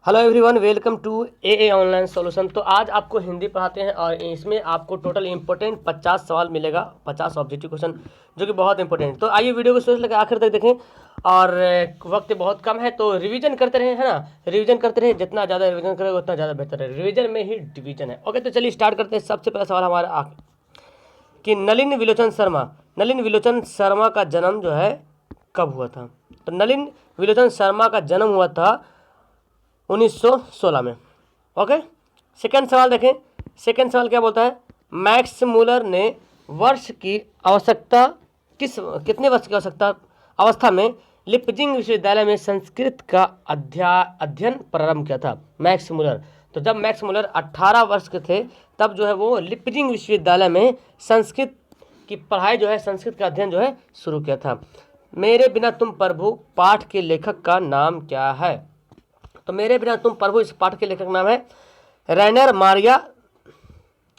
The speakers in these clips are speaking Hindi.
Hello everyone, welcome to a online solution. तो आज आपको हिंदी पढ़ाते हैं और इसमें आपको टोटल इंपॉर्टेंट 50 सवाल मिलेगा, 50 ऑब्जेक्टिव क्वेश्चन जो कि बहुत इंपॉर्टेंट। तो आइए वीडियो को शुरू से लेकर आखिर तक देखें। और वक्त बहुत कम है तो रिवीजन करते रहे, है ना। रिवीजन करते रहे, जितना ज़्यादा रिवीजन करेगा उतना ज़्यादा बेहतर है। रिवीजन में ही डिवीजन है। ओके, तो चलिए स्टार्ट करते हैं। सबसे पहला सवाल हमारा कि नलिन विलोचन शर्मा का जन्म जो है कब हुआ था। तो नलिन विलोचन शर्मा का जन्म हुआ था 1916 में। ओके, सेकेंड सवाल देखें। सेकेंड सवाल क्या बोलता है, मैक्स मूलर ने वर्ष की आवश्यकता कितने वर्ष की अवस्था में लिपजिंग विश्वविद्यालय में संस्कृत का अध्ययन प्रारंभ किया था। मैक्स मूलर, तो जब मैक्स मूलर 18 वर्ष के थे तब जो है वो लिपजिंग विश्वविद्यालय में संस्कृत की पढ़ाई जो है, संस्कृत का अध्ययन जो है शुरू किया था। मेरे बिना तुम प्रभु पाठ के लेखक का नाम क्या है। तो मेरे बिना तुम प्रभु इस पाठ के लेखक नाम है रैनर मारिया,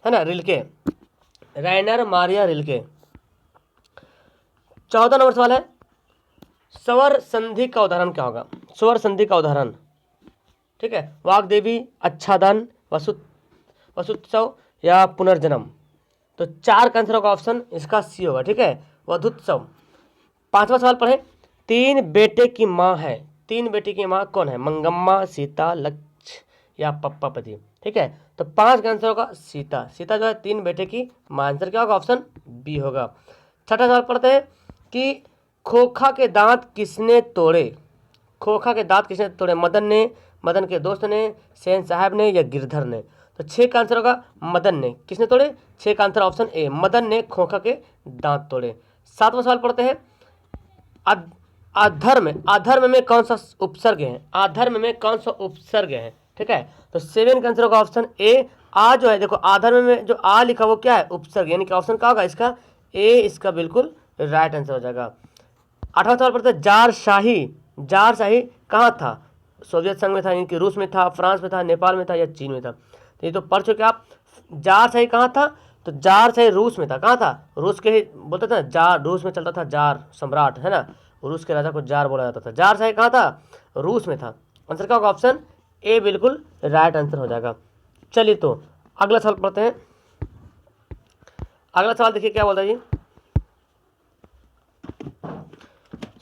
है ना, Rilke, Renner Maria Rilke. 14 number सवाल है, स्वर संधि का उदाहरण क्या होगा। स्वर संधि का उदाहरण, ठीक है, वाग्देवी, अच्छादन, वसुत्सव या पुनर्जन्म। तो 4 का आंसर होगा ऑप्शन इसका सी होगा, ठीक है, वधुत्सव। 5वां सवाल पढ़े, 3 बेटे की माँ है। 3 बेटे की माँ कौन है, मंगम्मा, सीता, लक्ष्य या पप्पापति। ठीक है, तो 5 का आंसर होगा सीता। सीता जो है 3 बेटे की माँ। आंसर क्या होगा, ऑप्शन बी होगा। 6ठा सवाल पढ़ते हैं कि खोखा के दांत किसने तोड़े। खोखा के दांत किसने तोड़े, मदन ने, मदन के दोस्त ने, सेन साहब ने या गिरधर ने। तो 6 का आंसर होगा मदन ने। किसने तोड़े, 6 का आंसर ऑप्शन ए, मदन ने खोखा के दांत तोड़े। 7वां सवाल पढ़ते हैं, अधर्म में कौन सा उपसर्ग है। अधर्म में कौन सा उपसर्ग है, ठीक है। तो 7 का आंसर होगा ऑप्शन ए, आ जो है, देखो अधर्म में जो आ लिखा वो क्या है, उपसर्ग, यानी कि ऑप्शन क्या होगा इसका ए, इसका बिल्कुल राइट आंसर हो जाएगा। 8वां सवाल पढ़ते हैं, जार शाही कहाँ था। सोवियत संघ में था, यानी कि रूस में था, फ्रांस में था, नेपाल में था या चीन में था। तो ये तो पढ़ चुके आप। जार शाही कहाँ था, तो जार शाही रूस में था। कहाँ था, रूस के ही बोलते थे ना, जार रूस में चलता था, जार सम्राट, है ना, रूस के राजा को जार बोला जाता था। जार शाही कहाँ था, रूस में था। आंसर क्या होगा, ऑप्शन ए बिल्कुल राइट आंसर हो जाएगा। चलिए तो अगला सवाल पढ़ते हैं। अगला सवाल देखिए क्या बोलता है जी,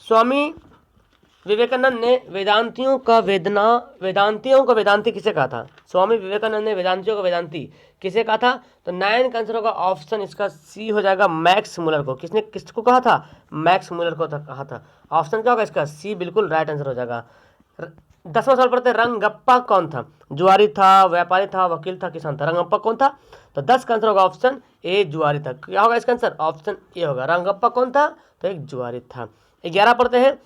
स्वामी विवेकानंद ने वेदांतियों का वेदांती किसे कहा था। स्वामी विवेकानंद ने वेदांतियों का वेदांती किसे कहा था। तो 9 का आंसर होगा ऑप्शन इसका सी हो जाएगा, मैक्स मूलर को। किसने किसको कहा था, मैक्स मूलर को कहा था। ऑप्शन क्या होगा इसका सी, बिल्कुल राइट आंसर हो जाएगा। 10वां सवाल पढ़ते हैं, रंगप्पा कौन था। जुआरी था, व्यापारी था, वकील था, किसान था। रंगप्पा कौन था, तो 10 का आंसर होगा ऑप्शन ए, जुआरी था। क्या होगा इसका आंसर, ऑप्शन ए होगा। रंगप्पा कौन था, तो एक जुआरी था। 11 पढ़ते हैं,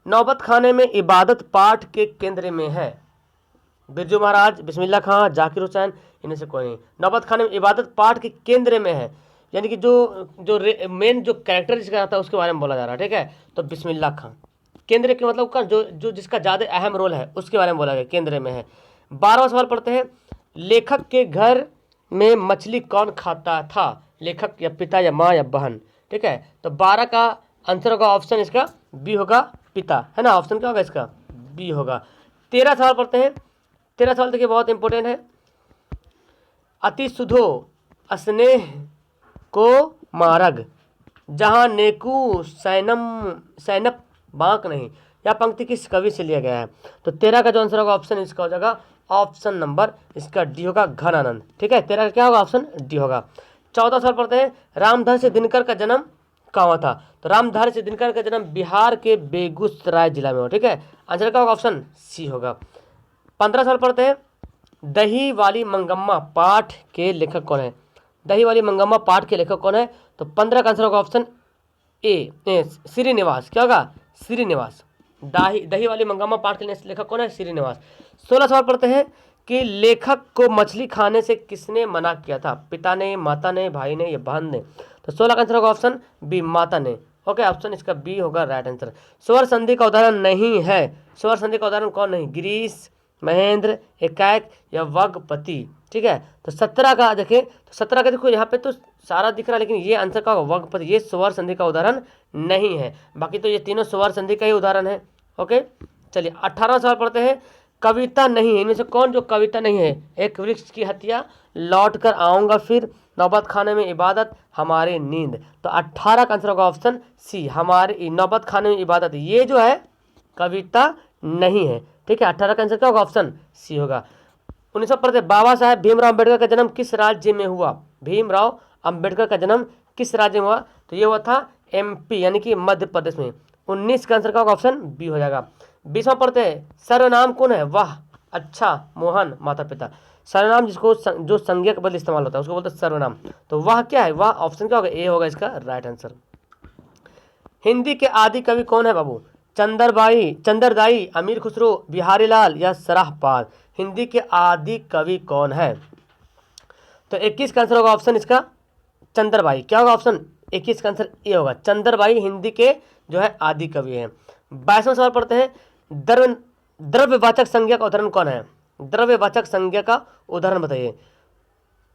नौबत खाने में इबादत पाठ के केंद्र में है। बिरजू महाराज, बिस्मिल्लाह खां, जाकिर हुसैन, इनमें से कोई नहीं। नौबत खाने में इबादत पाठ के केंद्र में है, यानी कि जो मेन जो कैरेक्टर जिसका रहता है उसके बारे में बोला जा रहा है, ठीक है। तो बिस्मिल्लाह खां, केंद्र के मतलब का जो जिसका ज़्यादा अहम रोल है उसके बारे में बोला गया, केंद्र में है। 12वां सवाल पढ़ते हैं, लेखक के घर में मछली कौन खाता था। लेखक या पिता या माँ या बहन, ठीक है। तो 12 का आंसर होगा ऑप्शन इसका बी होगा, पिता, है ना। ऑप्शन क्या होगा इसका बी होगा। 13 सवाल पढ़ते हैं। 13 सवाल देखिए बहुत इंपॉर्टेंट है, अति सुधो स्नेह को मारग, जहाँ नेकू सैनप बांक नहीं। यह पंक्ति किस कवि से लिया गया है। तो 13 का जो आंसर होगा ऑप्शन इसका हो जाएगा ऑप्शन नंबर इसका डी होगा, घनानंद, ठीक है। 13 का क्या होगा, ऑप्शन डी होगा। 14 सवाल पढ़ते हैं, रामधर से दिनकर का जन्म कहाँ था। तो रामधार से दिनकर का जन्म बिहार के बेगूसराय जिला में हो, ठीक है। आंसर क्या होगा, ऑप्शन सी होगा। 15 साल पढ़ते हैं, दही वाली मंगम्मा पाठ के लेखक कौन है। दही वाली मंगम्मा पाठ के लेखक कौन है। तो 15 का आंसर होगा ऑप्शन ए, श्रीनिवास। क्या होगा, श्रीनिवास। दही वाली मंगम्मा पाठ के लेखक कौन है, श्रीनिवास। 16 सवाल पढ़ते हैं कि लेखक को मछली खाने से किसने मना किया था। पिता ने, माता ने, भाई ने या बहन ने। तो 16 का आंसर होगा ऑप्शन बी, माता ने। ओके, ऑप्शन इसका बी होगा राइट आंसर। स्वर संधि का उदाहरण नहीं है। स्वर संधि का उदाहरण कौन नहीं, गिरीश, महेंद्र, एकाएक या वगपति, ठीक है। तो 17 का देखें, तो 17 का देखो यहाँ पे तो सारा दिख रहा है, लेकिन ये आंसर का होगा वगपति, ये स्वर संधि का उदाहरण नहीं है। बाकी तो ये तीनों स्वर संधि का ही उदाहरण है। ओके, चलिए 18वां सवाल पढ़ते हैं, कविता नहीं है, इनमें से कौन जो कविता नहीं है? एक वृक्ष की हत्या, लौट कर आऊँगा फिर, नौबत खाने में इबादत, हमारी नींद। तो 18 का आंसर होगा ऑप्शन सी, हमारी नौबत खाने में इबादत। ये जो है कविता नहीं है, ठीक है। 18 का आंसर क्या होगा? ऑप्शन सी होगा। 19 बाबा साहेब भीमराव अम्बेडकर का जन्म किस राज्य में हुआ? भीमराव अम्बेडकर का जन्म किस राज्य में हुआ? तो ये हुआ था एमपी यानी कि मध्य प्रदेश में। 19 का आंसर का होगा ऑप्शन बी हो जाएगा। 20वां पढ़ते हैं, सर्वनाम कौन है? वाह, अच्छा, मोहन, माता पिता। सर्वनाम जिसको जो संज्ञा के बदले इस्तेमाल होता है उसको बोलते हैं सर्वनाम। तो वाह क्या है? वाह ऑप्शन क्या होगा? ए होगा इसका राइट आंसर। हिंदी के आदि कवि कौन है बाबू? चंद्रदाई, अमीर खुसरो, बिहारी लाल या सराहपाल? हिंदी के आदि कवि कौन है? तो 21 का आंसर होगा ऑप्शन इसका चंद्रबाई। क्या होगा ऑप्शन 21 का आंसर? ए होगा, चंद्रबाई हिंदी के जो है आदि कवि हैं। 22वां सवाल पढ़ते हैं, द्रव्यवाचक संज्ञा का उदाहरण कौन है? द्रव्यवाचक संज्ञा का उदाहरण बताइए।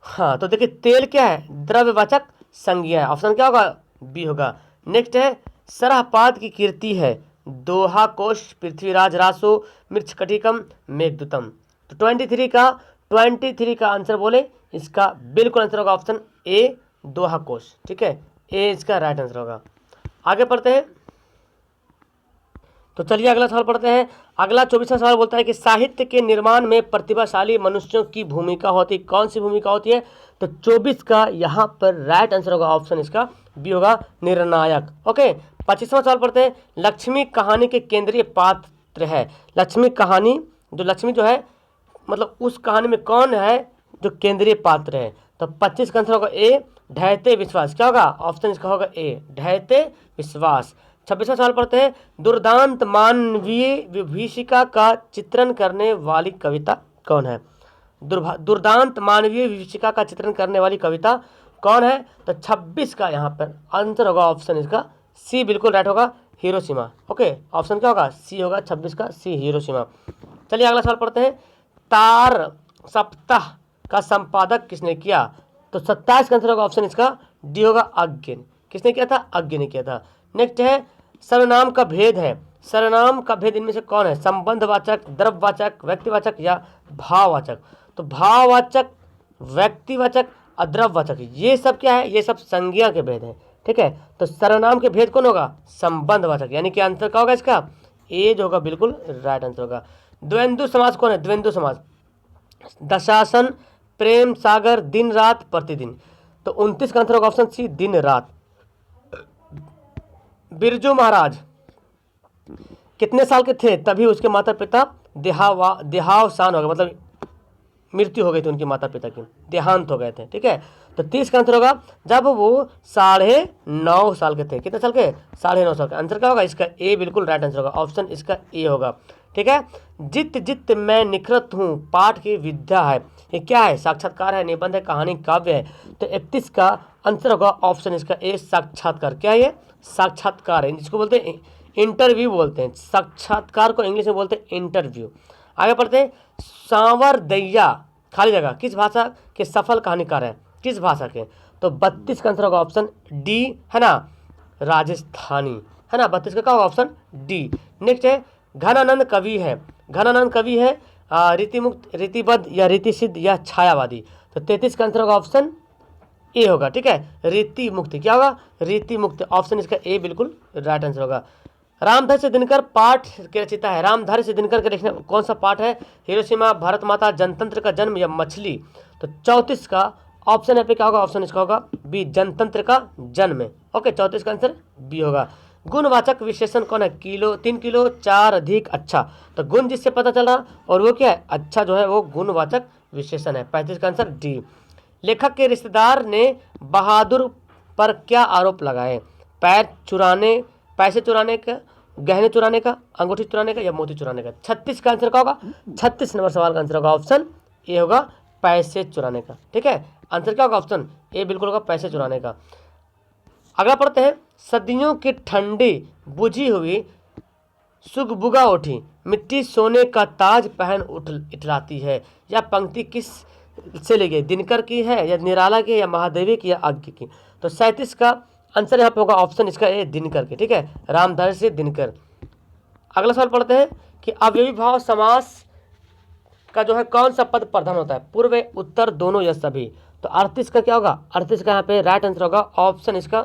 हाँ, तो देखिए तेल क्या है? द्रव्यवाचक संज्ञा है, ऑप्शन क्या होगा? बी होगा। नेक्स्ट है, सरहपाद की कीर्ति है, दोहा कोश, पृथ्वीराज रासो, मृच्छकटिकम, मेघदूतम। तो 23 का आंसर बोले, इसका बिल्कुल आंसर होगा ऑप्शन ए, दोहा कोश, ठीक है। ए इसका राइट आंसर होगा। आगे पढ़ते हैं, तो चलिए अगला सवाल पढ़ते हैं। अगला 24वां सवाल बोलता है कि साहित्य के निर्माण में प्रतिभाशाली मनुष्यों की भूमिका होती है, कौन सी भूमिका होती है? तो 24 का यहाँ पर राइट आंसर होगा ऑप्शन इसका बी होगा, निर्णायक। ओके, 25वां सवाल पढ़ते हैं, लक्ष्मी कहानी के केंद्रीय पात्र है। लक्ष्मी कहानी, जो लक्ष्मी जो है मतलब उस कहानी में कौन है जो केंद्रीय पात्र है? तो 25 का आंसर होगा ए, ढहते विश्वास। क्या होगा? ऑप्शन इसका होगा ए, ढहते विश्वास। 26वां सवाल पढ़ते हैं, दुर्दांत मानवीय विभीषिका का चित्रण करने वाली कविता कौन है? दुर्दांत मानवीय विभीषिका का चित्रण करने वाली कविता कौन है? तो 26 का यहाँ पर आंसर होगा ऑप्शन इसका सी, बिल्कुल राइट होगा, हिरोशिमा। ओके, ऑप्शन क्या होगा? सी होगा, 26 का सी, हिरोशिमा। चलिए अगला सवाल पढ़ते हैं, तार सप्ताह का संपादक किसने किया? तो 27 का आंसर होगा ऑप्शन इसका डी होगा, अज्ञ। किसने किया था? अज्ञ ने किया था। नेक्स्ट है, सर्वनाम का भेद है। सर्वनाम का भेद इनमें से कौन है? संबंधवाचक, द्रव्यवाचक, व्यक्तिवाचक या भाववाचक? तो भाववाचक, व्यक्तिवाचक, अद्रव्यवाचक, ये सब क्या है? ये सब संज्ञा के भेद हैं, ठीक है। तो सर्वनाम के भेद कौन होगा? संबंधवाचक, यानी कि आंसर क्या होगा इसका? ए जो होगा बिल्कुल राइट आंसर होगा। द्वंद्व समास कौन है? द्वंद्व समास, दशासन, प्रेम सागर, दिन रात, प्रतिदिन। तो 29 का आंसर होगा ऑप्शन सी, दिन रात। बिरजू महाराज कितने साल के थे तभी उसके माता पिता देहावसान हो गए, मतलब मृत्यु हो गई थी उनके माता पिता की, देहांत हो गए थे, ठीक है। तो 30 का आंसर होगा जब वो 9.5 साल के थे। कितने साल के? 9.5 साल का। आंसर क्या होगा इसका? ए बिल्कुल राइट आंसर होगा, ऑप्शन इसका ए होगा, ठीक है। जित जित मैं निखरत हूँ पाठ की विद्या है, ये क्या है? साक्षात्कार है, निबंध है, कहानी, काव्य है। तो 31 का आंसर होगा ऑप्शन इसका ए, साक्षात्कार। क्या है ये? साक्षात्कार है, जिसको बोलते हैं इंटरव्यू बोलते हैं, साक्षात्कार को इंग्लिश में बोलते हैं इंटरव्यू। आगे पढ़ते हैं, सांवरदैया खाली जगह किस भाषा के सफल कहानीकार हैं? किस भाषा के? तो 32 का आंसर होगा ऑप्शन डी, है ना, राजस्थानी, है ना। 32 का क्या होगा? Option D. नेक्स्ट है, घनानंद कवि है। घनानंद कवि है रीतिमुक्त, रीतिबद्ध या रीतिसिद्ध या छायावादी? तो 33 का आंसर होगा ऑप्शन ए होगा, ठीक है, रीति मुक्ति। क्या होगा? रीति मुक्ति, ऑप्शन इसका ए बिल्कुल राइट आंसर होगा। रामधारी से दिनकर पाठ के रचयिता है। रामधारी से दिनकर के लिखने कौन सा पाठ है? हिरोशिमा, भारत माता, जनतंत्र का जन्म या मछली? तो 34 का ऑप्शन पे क्या होगा? ऑप्शन इसका होगा बी, जनतंत्र का जन्म। ओके, 34 का आंसर बी होगा। गुणवाचक विशेषण कौन है? 3 किलो, 4 अधिक, अच्छा। तो गुण जिससे पता चल रहा और वो क्या है? अच्छा जो है वो गुणवाचक विशेषण है। 35 का आंसर डी। लेखक के रिश्तेदार ने बहादुर पर क्या आरोप लगाए? पैसे चुराने का, गहने चुराने का, अंगूठी चुराने का या मोती चुराने का? 36 का आंसर क्या होगा? 36 नंबर सवाल का आंसर होगा ऑप्शन ए होगा, पैसे चुराने का, ठीक है। आंसर क्या होगा? ऑप्शन ए बिल्कुल होगा, पैसे चुराने का। अगला पढ़ते हैं, सदियों की ठंडी बुझी हुई सुगबुगा उठी, मिट्टी सोने का ताज पहन उठ इतराती है। यह पंक्ति किस से ली गई? दिनकर की है या निराला की या महादेवी की या अज्ञ की? तो 37 का आंसर यहाँ पे होगा ऑप्शन इसका ए, दिनकर की, ठीक है, रामधारी से दिनकर। अगला सवाल पढ़ते हैं कि अवयवी भाव समास का जो है कौन सा पद प्रधान होता है? पूर्व उत्तर दोनों या सभी। तो 38 का क्या होगा? 38 का यहाँ पे राइट आंसर होगा ऑप्शन इसका।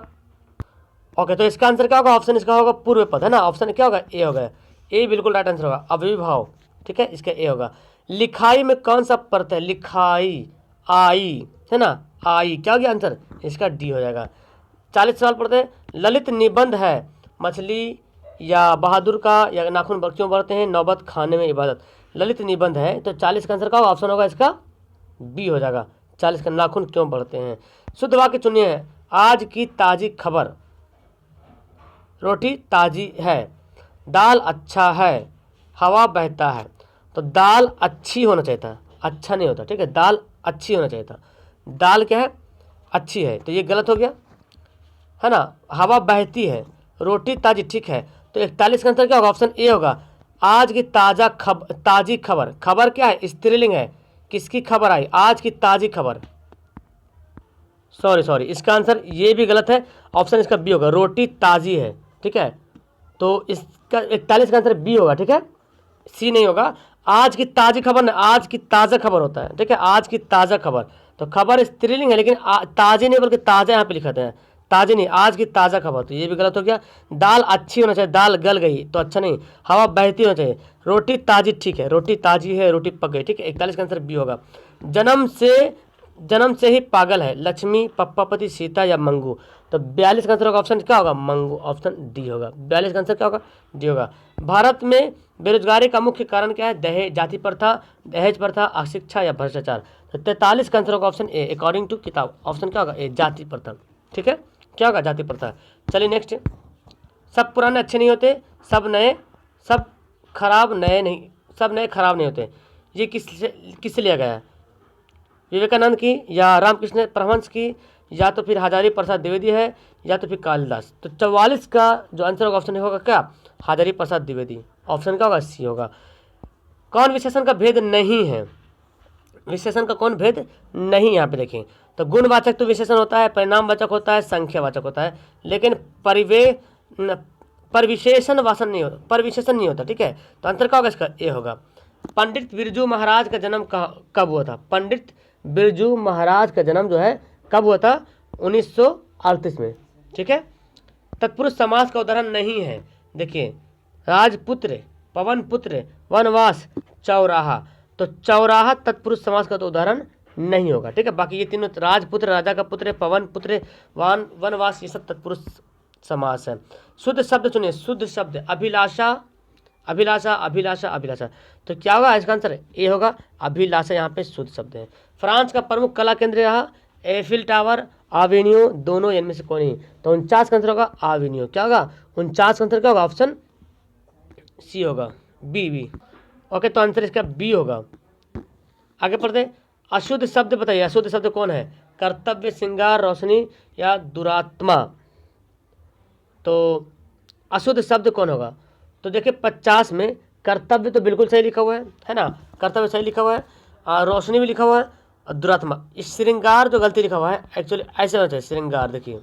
ओके, तो इसका आंसर क्या होगा? ऑप्शन इसका होगा पूर्व पद, है ना। ऑप्शन क्या होगा? ए होगा। ए बिल्कुल राइट आंसर होगा। अविभाव, ठीक है, इसका ए होगा। लिखाई में कौन सा प्रत्यय? लिखाई, आई, है ना, आई। क्या हो गया आंसर? इसका डी हो जाएगा। 40 सवाल पढ़ते हैं। ललित निबंध है मछली या बहादुर का या नाखून क्यों बढ़ते हैं? नौबत खाने में इबादत। ललित निबंध है तो 40 का आंसर का ऑप्शन होगा इसका बी हो जाएगा। 40 का नाखून क्यों बढ़ते हैं? शुद्ध वाक्य चुनिए। आज की ताजी खबर, रोटी ताजी है, दाल अच्छा है, हवा बहता है। तो दाल अच्छी होना चाहिए था, अच्छा नहीं होता, ठीक है। दाल अच्छी होना चाहिए था। दाल क्या है? अच्छी है, तो ये गलत हो गया, है ना। हवा बहती है, रोटी ताजी, ठीक है। तो 41 का आंसर क्या होगा? ऑप्शन ए होगा। आज की ताजी खबर। खबर क्या है? स्त्रीलिंग है। किसकी खबर आई? आज की ताजी खबर। सॉरी, इसका आंसर ये भी गलत है। ऑप्शन इसका बी होगा, रोटी ताजी है, ठीक है। तो इसका 41 का आंसर बी होगा, ठीक है, सी नहीं होगा। आज की ताजी खबर ना, आज की ताज़ा खबर होता है, ठीक है, आज की ताज़ा खबर। तो खबर स्त्रीलिंग है, लेकिन ताज़ी नहीं बल्कि ताज़ा यहाँ पे लिखाते हैं, ताज़ी नहीं, आज की ताज़ा खबर। तो ये भी गलत हो गया। दाल अच्छी होना चाहिए, दाल गल गई तो अच्छा नहीं। हवा बहती होना चाहिए, रोटी ताज़ी, ठीक है, रोटी ताज़ी है, रोटी पक गई, ठीक है। 41 का आंसर बी होगा। जन्म से ही पागल है, लक्ष्मी, पप्पापति, सीता या मंगू। तो 42 का आंसर होगा ऑप्शन क्या होगा? मंगू। ऑप्शन डी होगा। 42 का आंसर क्या होगा? डी होगा। भारत में बेरोजगारी का मुख्य कारण क्या है? दहेज, जाति प्रथा, दहेज प्रथा, अशिक्षा या भ्रष्टाचार। तो 43 का आंसर होगा ऑप्शन ए, अकॉर्डिंग टू किताब। ऑप्शन क्या होगा? ए, जाति प्रथा, ठीक है। क्या होगा? जाति प्रथा। चलिए नेक्स्ट। सब पुराने अच्छे नहीं होते, सब खराब नए नहीं, सब नए खराब नहीं होते। ये किससे लिया गया है? विवेकानंद की या रामकृष्ण परमहंस की या तो फिर हजारी प्रसाद द्विवेदी है या तो फिर कालिदास। तो 44 का जो आंसर होगा ऑप्शन होगा क्या? हजारी प्रसाद द्विवेदी। ऑप्शन क्या होगा? सी होगा। कौन विशेषण का भेद नहीं है? विशेषण का कौन भेद नहीं? यहाँ पे देखिए, तो गुणवाचक तो विशेषण होता है, परिणामवाचक होता है, संख्यावाचक होता है, लेकिन परिविशेषण वाचन नहीं होता, परिविशेषण नहीं होता, ठीक है। तो आंसर क्या होगा इसका? ए होगा। पंडित बिरजू महाराज का जन्म कब हुआ था? पंडित बिरजू महाराज का जन्म जो है कब हुआ था? 1938 में, ठीक है। तत्पुरुष समास का उदाहरण नहीं है। देखिए, राजपुत्र, पवनपुत्र, वनवास, चौराहा। तो चौराहा तत्पुरुष समास का तो उदाहरण नहीं होगा, ठीक है। बाकी ये तीनों, राजपुत्र राजा का पुत्र, पवनपुत्र, वनवास, ये सब तत्पुरुष समास है। शुद्ध शब्द चुनिए। शुद्ध शब्द अभिलाषा, अभिलाषा, अभिलाषा, अभिलाषा। तो क्या होगा इसका आंसर? ए होगा, अभिलाषा यहाँ पे शुद्ध शब्द है। फ्रांस का प्रमुख कला केंद्र रहा एफिल टावर, आवेन्यू, दोनों इनमें से कौन ही? तो 49 का आंसर होगा आवेन्यू। क्या होगा? 49 का आंसर क्या होगा? ऑप्शन सी होगा, बी। ओके, तो आंसर इसका बी होगा। आगे पढ़ते। अशुद्ध शब्द बताइए। अशुद्ध शब्द कौन है? कर्तव्य, श्रृंगार, रोशनी या दुरात्मा। तो अशुद्ध शब्द कौन होगा? तो देखिए 50 में कर्तव्य तो बिल्कुल सही लिखा हुआ है ना, कर्तव्य सही लिखा हुआ है, रोशनी भी लिखा हुआ है, और दुरात्मा। इस श्रृंगार जो गलती लिखा हुआ है, एक्चुअली ऐसे होना चाहिए श्रृंगार। देखिए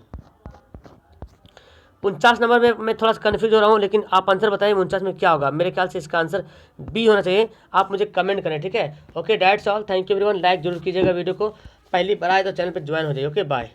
49 नंबर में मैं थोड़ा सा कन्फ्यूज हो रहा हूँ, लेकिन आप आंसर बताइए 49 में क्या होगा। मेरे ख्याल से इसका आंसर बी होना चाहिए। आप मुझे कमेंट करें, ठीक है। Okay, that's all, thank you everyone. Like जरूर कीजिएगा वीडियो को। पहली बार आए तो चैनल पर ज्वाइन हो जाइए। Okay, bye.